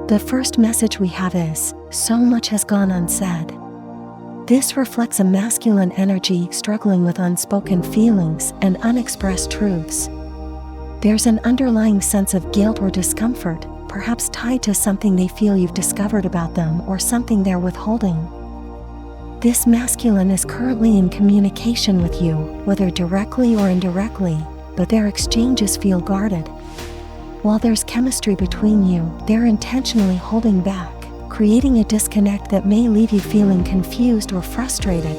The first message we have is, so much has gone unsaid. This reflects a masculine energy struggling with unspoken feelings and unexpressed truths. There's an underlying sense of guilt or discomfort, perhaps tied to something they feel you've discovered about them or something they're withholding. This masculine is currently in communication with you, whether directly or indirectly, but their exchanges feel guarded. While there's chemistry between you, they're intentionally holding back, creating a disconnect that may leave you feeling confused or frustrated.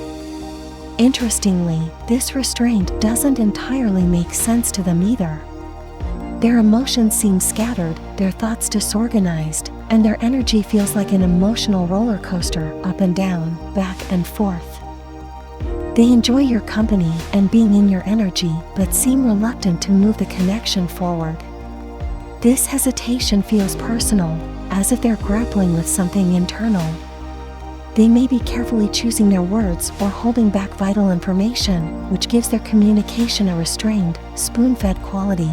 Interestingly, this restraint doesn't entirely make sense to them either. Their emotions seem scattered, their thoughts disorganized, and their energy feels like an emotional roller coaster, up and down, back and forth. They enjoy your company and being in your energy, but seem reluctant to move the connection forward. This hesitation feels personal, as if they're grappling with something internal. They may be carefully choosing their words or holding back vital information, which gives their communication a restrained, spoon-fed quality.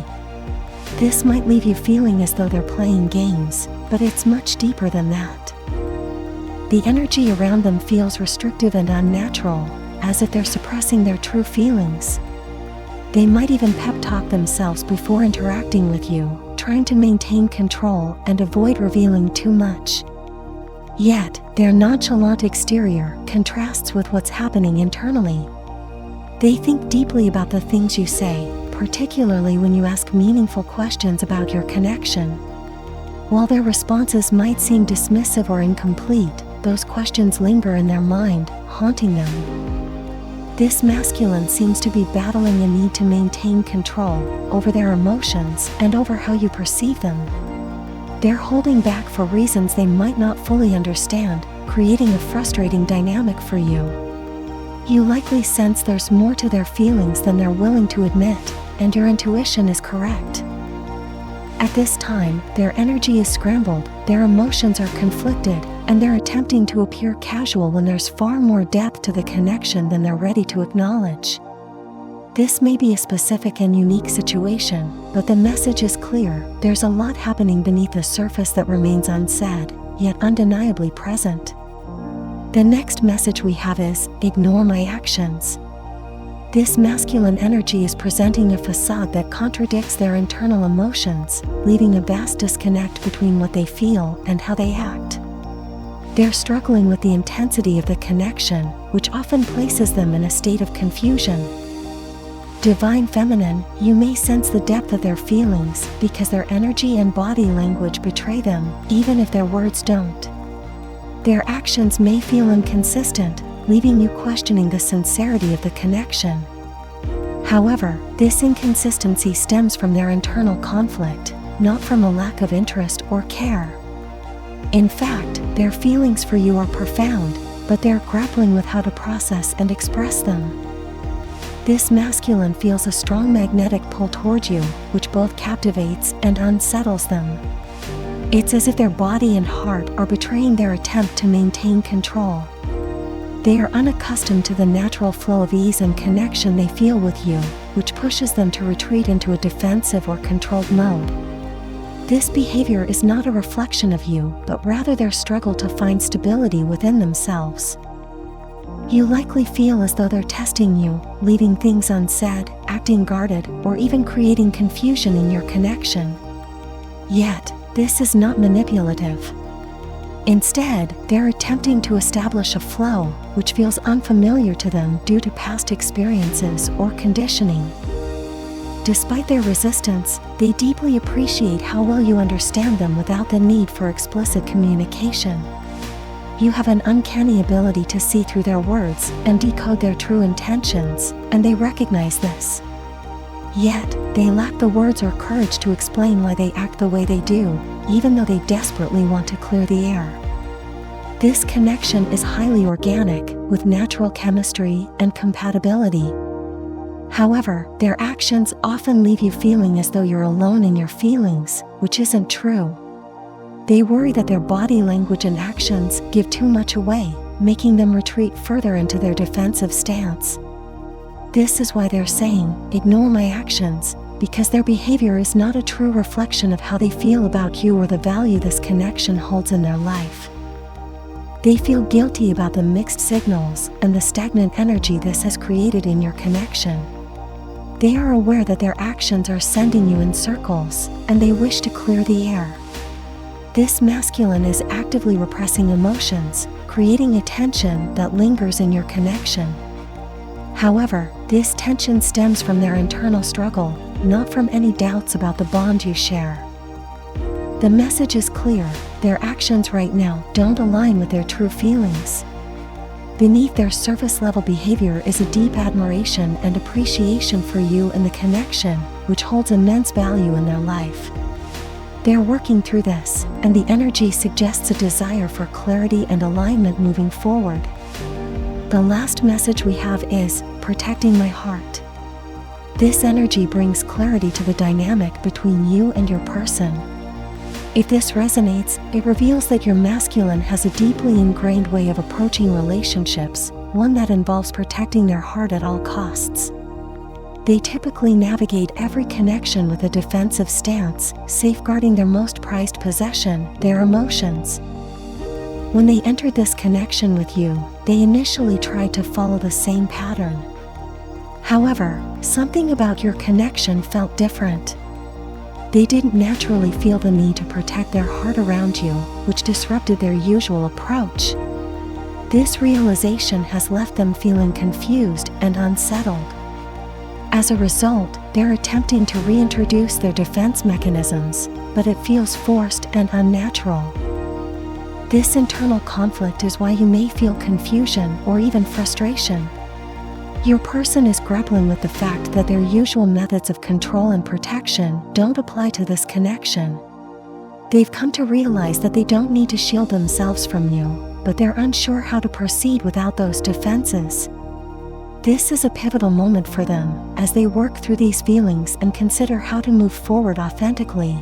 This might leave you feeling as though they're playing games, but it's much deeper than that. The energy around them feels restrictive and unnatural, as if they're suppressing their true feelings. They might even pep talk themselves before interacting with you, trying to maintain control and avoid revealing too much. Yet, their nonchalant exterior contrasts with what's happening internally. They think deeply about the things you say, particularly when you ask meaningful questions about your connection. While their responses might seem dismissive or incomplete, those questions linger in their mind, haunting them. This masculine seems to be battling a need to maintain control over their emotions and over how you perceive them. They're holding back for reasons they might not fully understand, creating a frustrating dynamic for you. You likely sense there's more to their feelings than they're willing to admit, and your intuition is correct. At this time, their energy is scrambled, their emotions are conflicted, and they're attempting to appear casual when there's far more depth to the connection than they're ready to acknowledge. This may be a specific and unique situation, but the message is clear: there's a lot happening beneath the surface that remains unsaid, yet undeniably present. The next message we have is, ignore my actions. This masculine energy is presenting a facade that contradicts their internal emotions, leaving a vast disconnect between what they feel and how they act. They're struggling with the intensity of the connection, which often places them in a state of confusion. Divine Feminine, you may sense the depth of their feelings because their energy and body language betray them, even if their words don't. Their actions may feel inconsistent, leaving you questioning the sincerity of the connection. However, this inconsistency stems from their internal conflict, not from a lack of interest or care. In fact, their feelings for you are profound, but they're grappling with how to process and express them. This masculine feels a strong magnetic pull toward you, which both captivates and unsettles them. It's as if their body and heart are betraying their attempt to maintain control. They are unaccustomed to the natural flow of ease and connection they feel with you, which pushes them to retreat into a defensive or controlled mode. This behavior is not a reflection of you, but rather their struggle to find stability within themselves. You likely feel as though they're testing you, leaving things unsaid, acting guarded, or even creating confusion in your connection. Yet, this is not manipulative. Instead, they're attempting to establish a flow, which feels unfamiliar to them due to past experiences or conditioning. Despite their resistance, they deeply appreciate how well you understand them without the need for explicit communication. You have an uncanny ability to see through their words and decode their true intentions, and they recognize this. Yet, they lack the words or courage to explain why they act the way they do, even though they desperately want to clear the air. This connection is highly organic, with natural chemistry and compatibility. However, their actions often leave you feeling as though you're alone in your feelings, which isn't true. They worry that their body language and actions give too much away, making them retreat further into their defensive stance. This is why they're saying, ignore my actions, because their behavior is not a true reflection of how they feel about you or the value this connection holds in their life. They feel guilty about the mixed signals and the stagnant energy this has created in your connection. They are aware that their actions are sending you in circles, and they wish to clear the air. This masculine is actively repressing emotions, creating a tension that lingers in your connection. However, this tension stems from their internal struggle, not from any doubts about the bond you share. The message is clear: their actions right now don't align with their true feelings. Beneath their surface-level behavior is a deep admiration and appreciation for you and the connection, which holds immense value in their life. They're working through this, and the energy suggests a desire for clarity and alignment moving forward. The last message we have is, protecting my heart. This energy brings clarity to the dynamic between you and your person. If this resonates, it reveals that your masculine has a deeply ingrained way of approaching relationships, one that involves protecting their heart at all costs. They typically navigate every connection with a defensive stance, safeguarding their most prized possession, their emotions. When they entered this connection with you, they initially tried to follow the same pattern. However, something about your connection felt different. They didn't naturally feel the need to protect their heart around you, which disrupted their usual approach. This realization has left them feeling confused and unsettled. As a result, they're attempting to reintroduce their defense mechanisms, but it feels forced and unnatural. This internal conflict is why you may feel confusion or even frustration. Your person is grappling with the fact that their usual methods of control and protection don't apply to this connection. They've come to realize that they don't need to shield themselves from you, but they're unsure how to proceed without those defenses. This is a pivotal moment for them, as they work through these feelings and consider how to move forward authentically.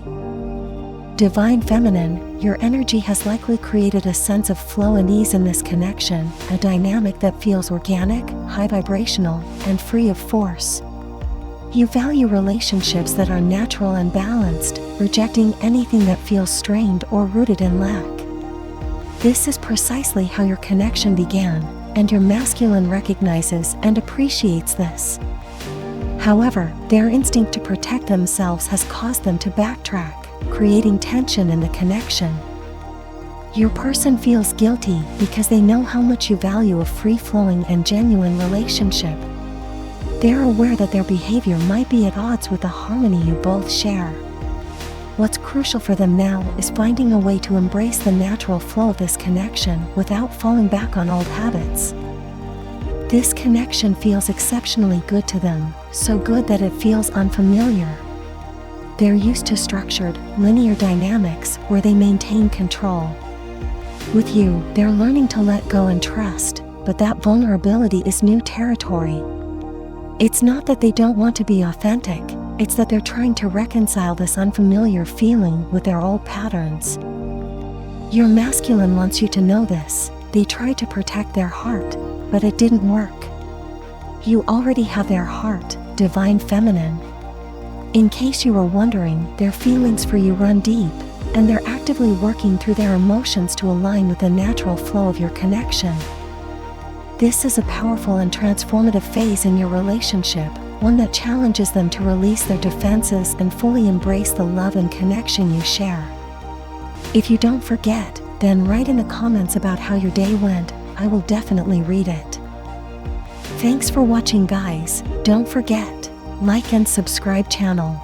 Divine Feminine, your energy has likely created a sense of flow and ease in this connection, a dynamic that feels organic, high vibrational, and free of force. You value relationships that are natural and balanced, rejecting anything that feels strained or rooted in lack. This is precisely how your connection began, and your masculine recognizes and appreciates this. However, their instinct to protect themselves has caused them to backtrack, creating tension in the connection. Your person feels guilty because they know how much you value a free-flowing and genuine relationship. They're aware that their behavior might be at odds with the harmony you both share. What's crucial for them now is finding a way to embrace the natural flow of this connection without falling back on old habits. This connection feels exceptionally good to them, so good that it feels unfamiliar. They're used to structured, linear dynamics where they maintain control. With you, they're learning to let go and trust, but that vulnerability is new territory. It's not that they don't want to be authentic, it's that they're trying to reconcile this unfamiliar feeling with their old patterns. Your masculine wants you to know this. They tried to protect their heart, but it didn't work. You already have their heart, Divine Feminine. In case you were wondering, their feelings for you run deep, and they're actively working through their emotions to align with the natural flow of your connection. This is a powerful and transformative phase in your relationship, one that challenges them to release their defenses and fully embrace the love and connection you share. If you don't forget, then write in the comments about how your day went. I will definitely read it. Thanks for watching, guys. Don't forget, like and subscribe channel.